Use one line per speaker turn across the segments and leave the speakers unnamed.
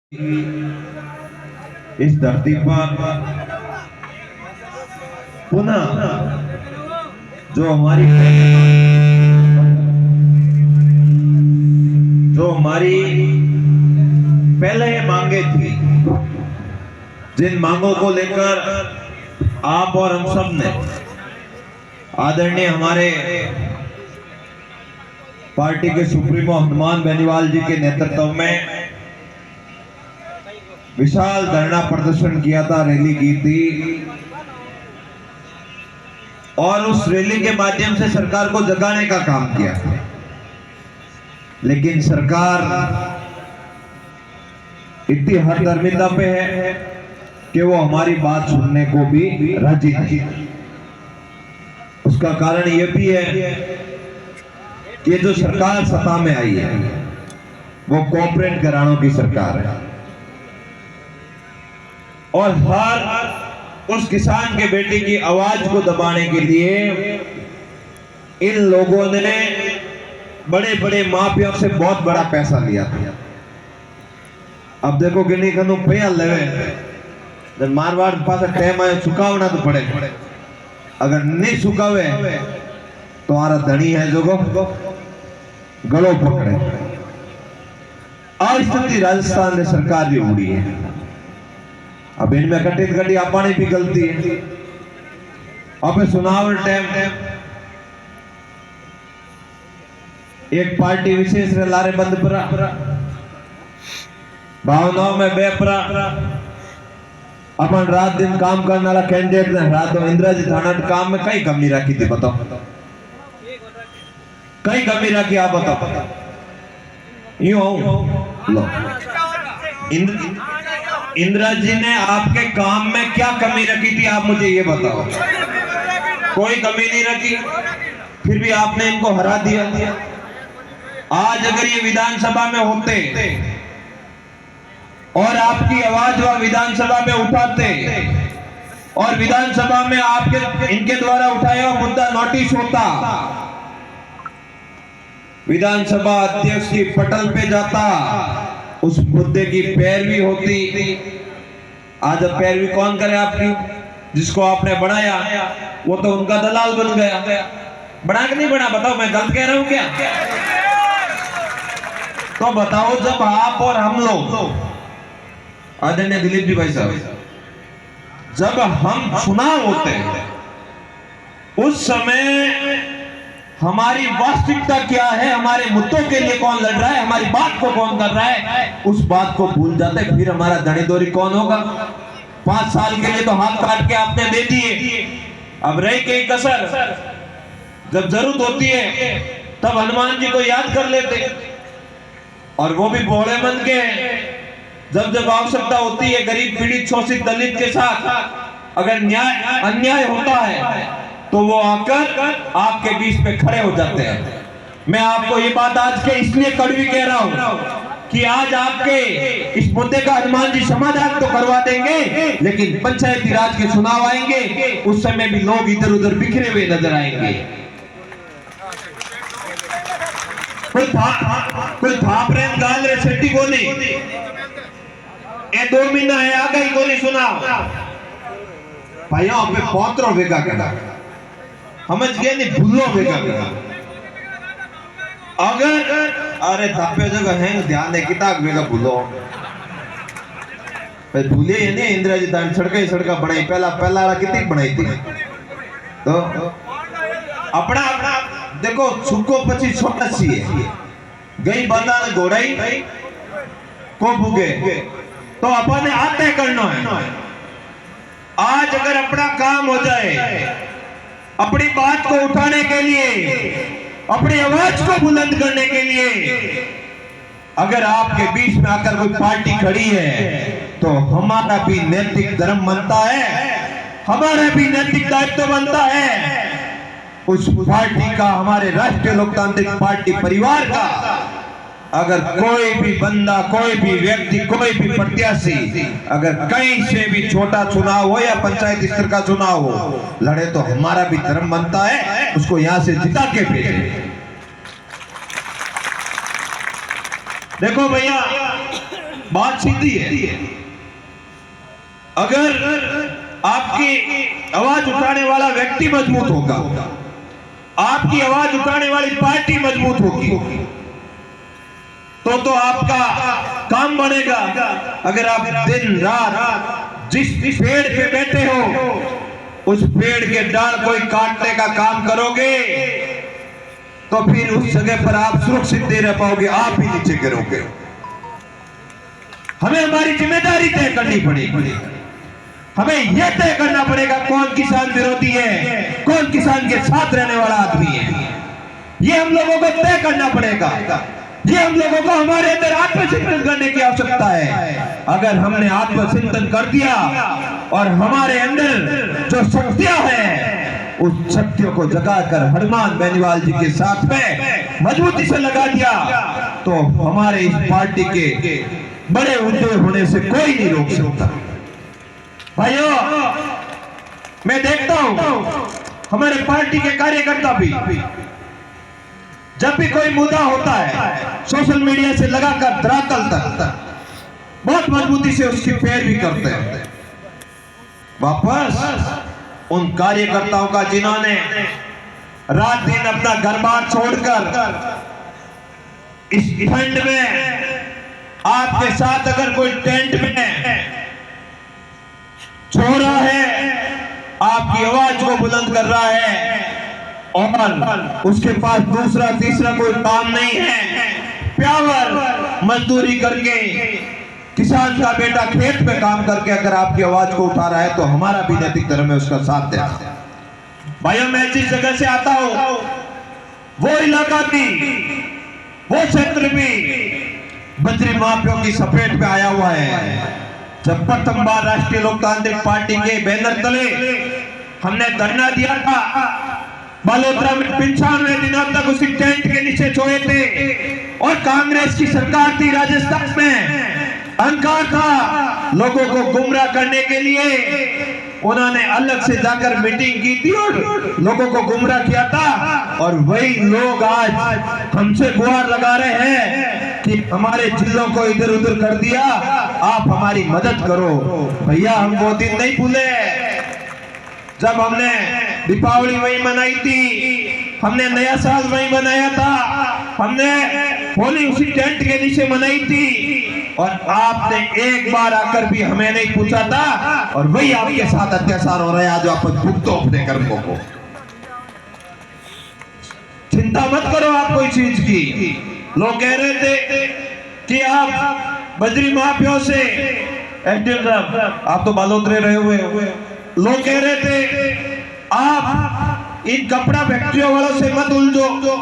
इस धरती पर पुनः जो हमारी पहले मांगे थी, जिन मांगों को लेकर आप और हम सब ने आदरणीय हमारे पार्टी के सुप्रीमो हनुमान बेनीवाल जी के नेतृत्व में विशाल धरना प्रदर्शन किया था, रैली की थी और उस रैली के माध्यम से सरकार को जगाने का काम किया। लेकिन सरकार इतनी हरदर्मिता पे है कि वो हमारी बात सुनने को भी राजी नहीं। उसका कारण ये भी है कि जो सरकार सत्ता में आई है वो कॉर्पोरेट घरानों की सरकार है और हर उस किसान के बेटे की आवाज को दबाने के लिए इन लोगों ने बड़े बड़े माफिया से बहुत बड़ा पैसा लिया था। अब देखो गिनी खनु पैया लेवे मारवाड़ पास टाइम आए चुकावना तो पड़े, अगर नहीं चुकावे तो हमारा धनी है जो गलो पकड़े। आज स्थिति राजस्थान में सरकार भी उड़ी है। अब इनमें कटित कटी अपनी भी गलती है। अब चुनाव टाइम एक पार्टी विशेष लारे बंद परा भावनाओं में बेपरा अपन रात दिन काम करने वाला कैंडिडेट ने रात इंदिरा जी थाना काम में कई कमी रखी थी, बताओ कई कमी रखी, आप बताओ। यूं लो इंदिरा जी ने आपके काम में क्या कमी रखी थी, आप मुझे ये बताओ। कोई कमी नहीं रखी, फिर भी आपने इनको हरा दिया। आज अगर ये विधानसभा में होते और आपकी आवाज वह विधानसभा में उठाते और विधानसभा में आपके इनके द्वारा उठाया हुआ मुद्दा नोटिस होता, विधानसभा अध्यक्ष की पटल पे जाता, उस मुद्दे की पैरवी होती। आज अब पैरवी कौन करे आपकी? जिसको आपने बनाया वो तो उनका दलाल बन गया। बना के नहीं बना, बताओ मैं गलत कह रहा हूं क्या? तो बताओ, जब आप और हम लोग आदरणीय दिलीप जी भाई साहब, जब हम चुनाव होते हैं उस समय हमारी वास्तविकता क्या है, हमारे मुद्दों के लिए कौन लड़ रहा है, हमारी बात को कौन कर रहा है, उस बात को भूल जाते। फिर हमारा धनीदोरी कौन होगा? 5 साल के लिए तो हाथ काट के आपने दे दिए, अब रही कई कसर। जब जरूरत होती है तब हनुमान जी को याद कर लेते और वो भी भोले मन के हैं। जब जब आवश्यकता होती है गरीब पीड़ित शोषित दलित के साथ अगर न्याय अन्याय होता है तो वो आकर आपके बीच में खड़े हो जाते हैं। मैं आपको ये बात आज के इसलिए कड़वी कह रहा हूं कि आज आपके इस मुद्दे का हनुमान जी समाधान तो करवा देंगे, लेकिन पंचायती राज के चुनाव आएंगे, उस समय भी लोग इधर उधर बिखरे हुए नजर आएंगे। कोई था प्रेम गाल रे सेठी गोली ए 2 महीना है आ गई गोली सुना भाइयों पे पौत्रों वेगा करा समझ गए नहीं, भूलो वेगा करा। अगर अरे धापे जगह है ध्यान है किताब वेगा भूलो भूले ये नहीं। इंदिरा जी दान सड़का बनाई, पहला कितनी बनाई थी तो अपना देखो छुको पची छोटा सी है गई बंदा ने घोड़ाई को भूगे तो अपन ने आते करना है। आज अगर अपना काम हो जाए, अपनी बात को उठाने के लिए, अपनी आवाज को बुलंद करने के लिए अगर आपके बीच में आकर कोई पार्टी खड़ी है तो हमारा भी नैतिक धर्म बनता है, हमारा भी नैतिक दायित्व बनता है उस पार्टी का, हमारे राष्ट्रीय लोकतांत्रिक पार्टी परिवार का। अगर कोई भी बंदा, कोई भी व्यक्ति, कोई भी प्रत्याशी अगर कहीं से भी छोटा चुनाव हो या पंचायत स्तर का चुनाव हो लड़े तो हमारा भी धर्म बनता है उसको यहां से जिता के भेजे। देखो भैया बात सीधी है। अगर आपकी आवाज उठाने वाला व्यक्ति मजबूत होगा, आपकी आवाज उठाने वाली पार्टी मजबूत होगी, तो आपका काम बनेगा। अगर आप दिन रात जिस पेड़ पे बैठे हो उस पेड़ के डाल कोई काटने का काम करोगे तो फिर उस जगह पर आप सुरक्षित नहीं रह पाओगे, आप ही नीचे गिरोगे। हमें हमारी जिम्मेदारी तय करनी पड़ेगी। हमें यह तय करना पड़ेगा कौन किसान विरोधी है, कौन किसान के साथ रहने वाला आदमी है। यह हम लोगों को तय करना पड़ेगा। ये हम लोगों को हमारे अंदर आत्मचिंतन करने की आवश्यकता है। अगर हमने आत्मचिंतन कर दिया और हमारे अंदर जो शक्तियां हैं उस शक्तियों को जगाकर हनुमान बेनीवाल जी के साथ में मजबूती से लगा दिया तो हमारे इस पार्टी के बड़े उद्योग होने से कोई नहीं रोक सकता। भाइयों, मैं देखता हूं हमारे पार्टी के कार्यकर्ता भी जब भी कोई मुद्दा होता है सोशल मीडिया से लगाकर धरातल तक बहुत मजबूती से उसकी पैरवी करते हैं। वापस उन कार्यकर्ताओं का जिन्होंने रात दिन अपना घर बार छोड़कर इस ठंड में आपके साथ अगर कोई टेंट में सो रहा है, आपकी आवाज को बुलंद कर रहा है और उसके पास दूसरा तीसरा कोई काम नहीं है, प्यावर मजदूरी करके किसान का बेटा खेत में काम करके अगर आपकी आवाज को उठा रहा है तो हमारा भी नैतिक धर्म है उसका साथ देना। भाइयों, मैं जिस जगह से आता हूं वो इलाका भी, वो क्षेत्र भी बजरी माफियों की सपेट में आया हुआ है। जब प्रथम बार राष्ट्रीय लोकतांत्रिक पार्टी के बैनर तले हमने धरना दिया था, बालोतरा में 95 दिनों तक उसी टेंट के नीचे सोए थे और कांग्रेस की सरकार थी राजस्थान में, अहंकार था, लोगों को गुमराह करने के लिए उन्होंने अलग से जाकर मीटिंग की थी और लोगों को गुमराह किया था। और वही लोग आज हमसे गुहार लगा रहे हैं कि हमारे जिलों को इधर उधर कर दिया, आप हमारी मदद करो। भैया, हम वो दिन नहीं भूले जब हमने दीपावली वही मनाई थी, हमने नया साल वही मनाया था, हमने होली उसी टेंट के नीचे मनाई थी और आपने एक बार आकर भी हमें नहीं पूछा था और वही आपके साथ अत्याचार हो रहा है। आज आप भुगतो अपने कर्मों को। चिंता मत करो आप कोई चीज की। लोग कह रहे थे कि आप बजरी माफियों से, आप तो बालोतरे रहे हुए हो, लोग कह रहे थे आप इन कपड़ा फैक्ट्रियों वालों से मत उलझो,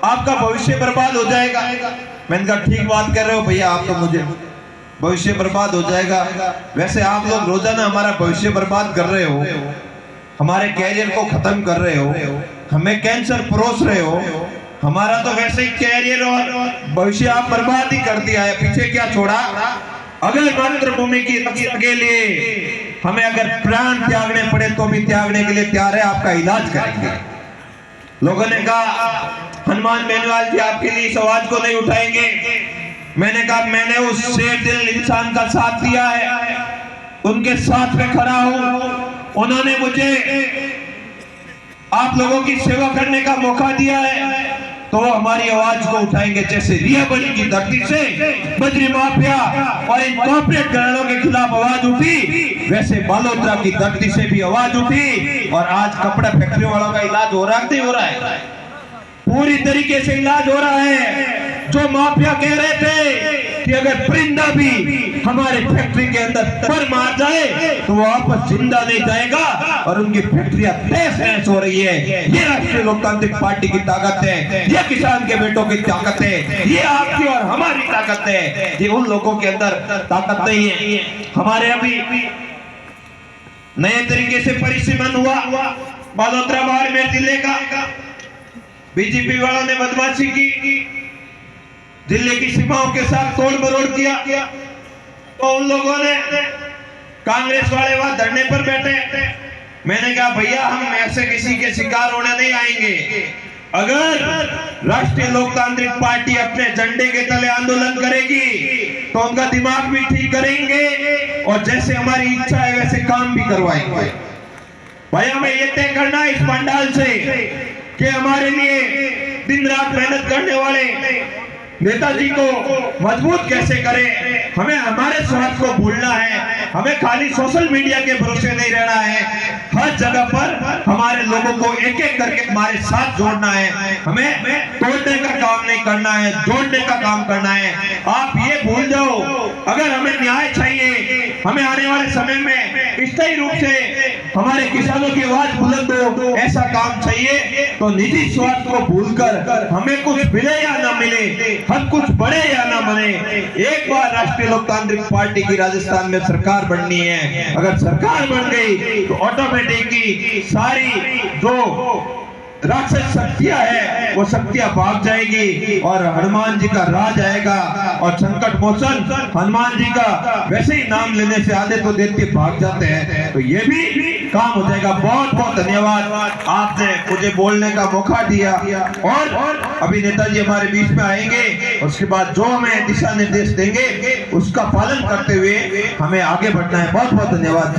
आपका भविष्य बर्बाद हो जाएगा। मैंने कहा ठीक बात कर रहे हो भैया, आप तो मुझे भविष्य बर्बाद हो जाएगा। वैसे आप लोग रोजाना हमारा भविष्य बर्बाद कर रहे हो, हमारे कैरियर को खत्म कर रहे हो, हमें कैंसर परोस रहे हो। हमारा तो वैसे ही कैरियर और भविष्य आप बर्बाद ही कर दिया है, पीछे क्या छोड़ा। अगर मातृभूमि की रक्षा के लिए हमें अगर प्राण त्यागने पड़े तो भी त्यागने के लिए तैयार है, आपका इलाज करेंगे। लोगों ने कहा हनुमान बेनीवाल जी आपके लिए इस आवाज को नहीं उठाएंगे। मैंने कहा मैंने उस शेर दिल इंसान का साथ दिया है, उनके साथ में खड़ा हूं। उन्होंने मुझे आप लोगों की सेवा करने का मौका दिया है तो वो हमारी आवाज को उठाएंगे। जैसे रियाबड़ी की धरती से बजरी माफिया और इन कॉर्पोरेट घरानों के खिलाफ आवाज उठी, वैसे बालोतरा की धरती से भी आवाज उठी और आज कपड़ा फैक्ट्री वालों का इलाज हो रहा नहीं हो रहा है, पूरी तरीके से इलाज हो रहा है। जो माफिया कह रहे थे कि अगर परिंदा भी हमारे फैक्ट्री के अंदर पर मार जाए तो वो वापस जिंदा नहीं जाएगा और उनकी फैक्ट्रियां तहस-नहस हो रही है। ये राष्ट्रीय लोकतांत्रिक पार्टी की ताकत है, ये किसान के बेटों की ताकत है, ये आपकी और हमारी ताकत है। ये उन लोगों के अंदर ताकत नहीं है। हमारे अभी नए तरीके से परिसीमन हुआ बालोतरा बाहर में जिले का, बीजेपी वालों ने बदमाशी की, दिल्ली की सीमाओं के साथ तोड़ मरोड़ किया, तो उन लोगों ने कांग्रेस वाले वहां धरने पर बैठे। मैंने कहा भैया हम ऐसे किसी के शिकार होने नहीं आएंगे। अगर राष्ट्रीय लोकतांत्रिक पार्टी अपने झंडे के तले आंदोलन करेगी तो उनका दिमाग भी ठीक करेंगे और जैसे हमारी इच्छा है वैसे काम भी करवाएंगे। भाई हमें ये तय करना है इस पंडाल से कि हमारे लिए दिन रात मेहनत करने वाले नेताजी को मजबूत कैसे करें। हमें हमारे स्वार्थ को भूलना है, हमें खाली सोशल मीडिया के भरोसे नहीं रहना है, हर जगह पर हमारे लोगों को एक एक करके हमारे साथ जोड़ना है। हमें तोड़ने का काम नहीं करना है, जोड़ने का काम करना है। आप ये भूल जाओ, अगर हमें न्याय चाहिए, हमें आने वाले समय में स्थायी रूप से हमारे किसानों की आवाज बुलंद हो, ऐसा काम चाहिए, तो निजी स्वार्थ को भूलकर हमें कुछ मिले या ना मिले, हम कुछ बड़े या ना बने, एक बार राष्ट्रीय लोकतांत्रिक पार्टी की राजस्थान में सरकार बननी है। अगर सरकार बन गई तो ऑटोमेटिकली सारी जो राक्षस शक्तियां है वो शक्तियां भाग जाएगी और हनुमान जी का राज आएगा। और संकट मोचन हनुमान जी का वैसे ही नाम लेने से आधे तो दैत्य भाग जाते हैं, तो ये भी काम हो जाएगा। बहुत बहुत धन्यवाद, आपने मुझे बोलने का मौका दिया। और अभी नेताजी हमारे बीच में आएंगे, उसके बाद जो हमें दिशा निर्देश देंगे उसका पालन करते हुए हमें आगे बढ़ना है। बहुत बहुत धन्यवाद।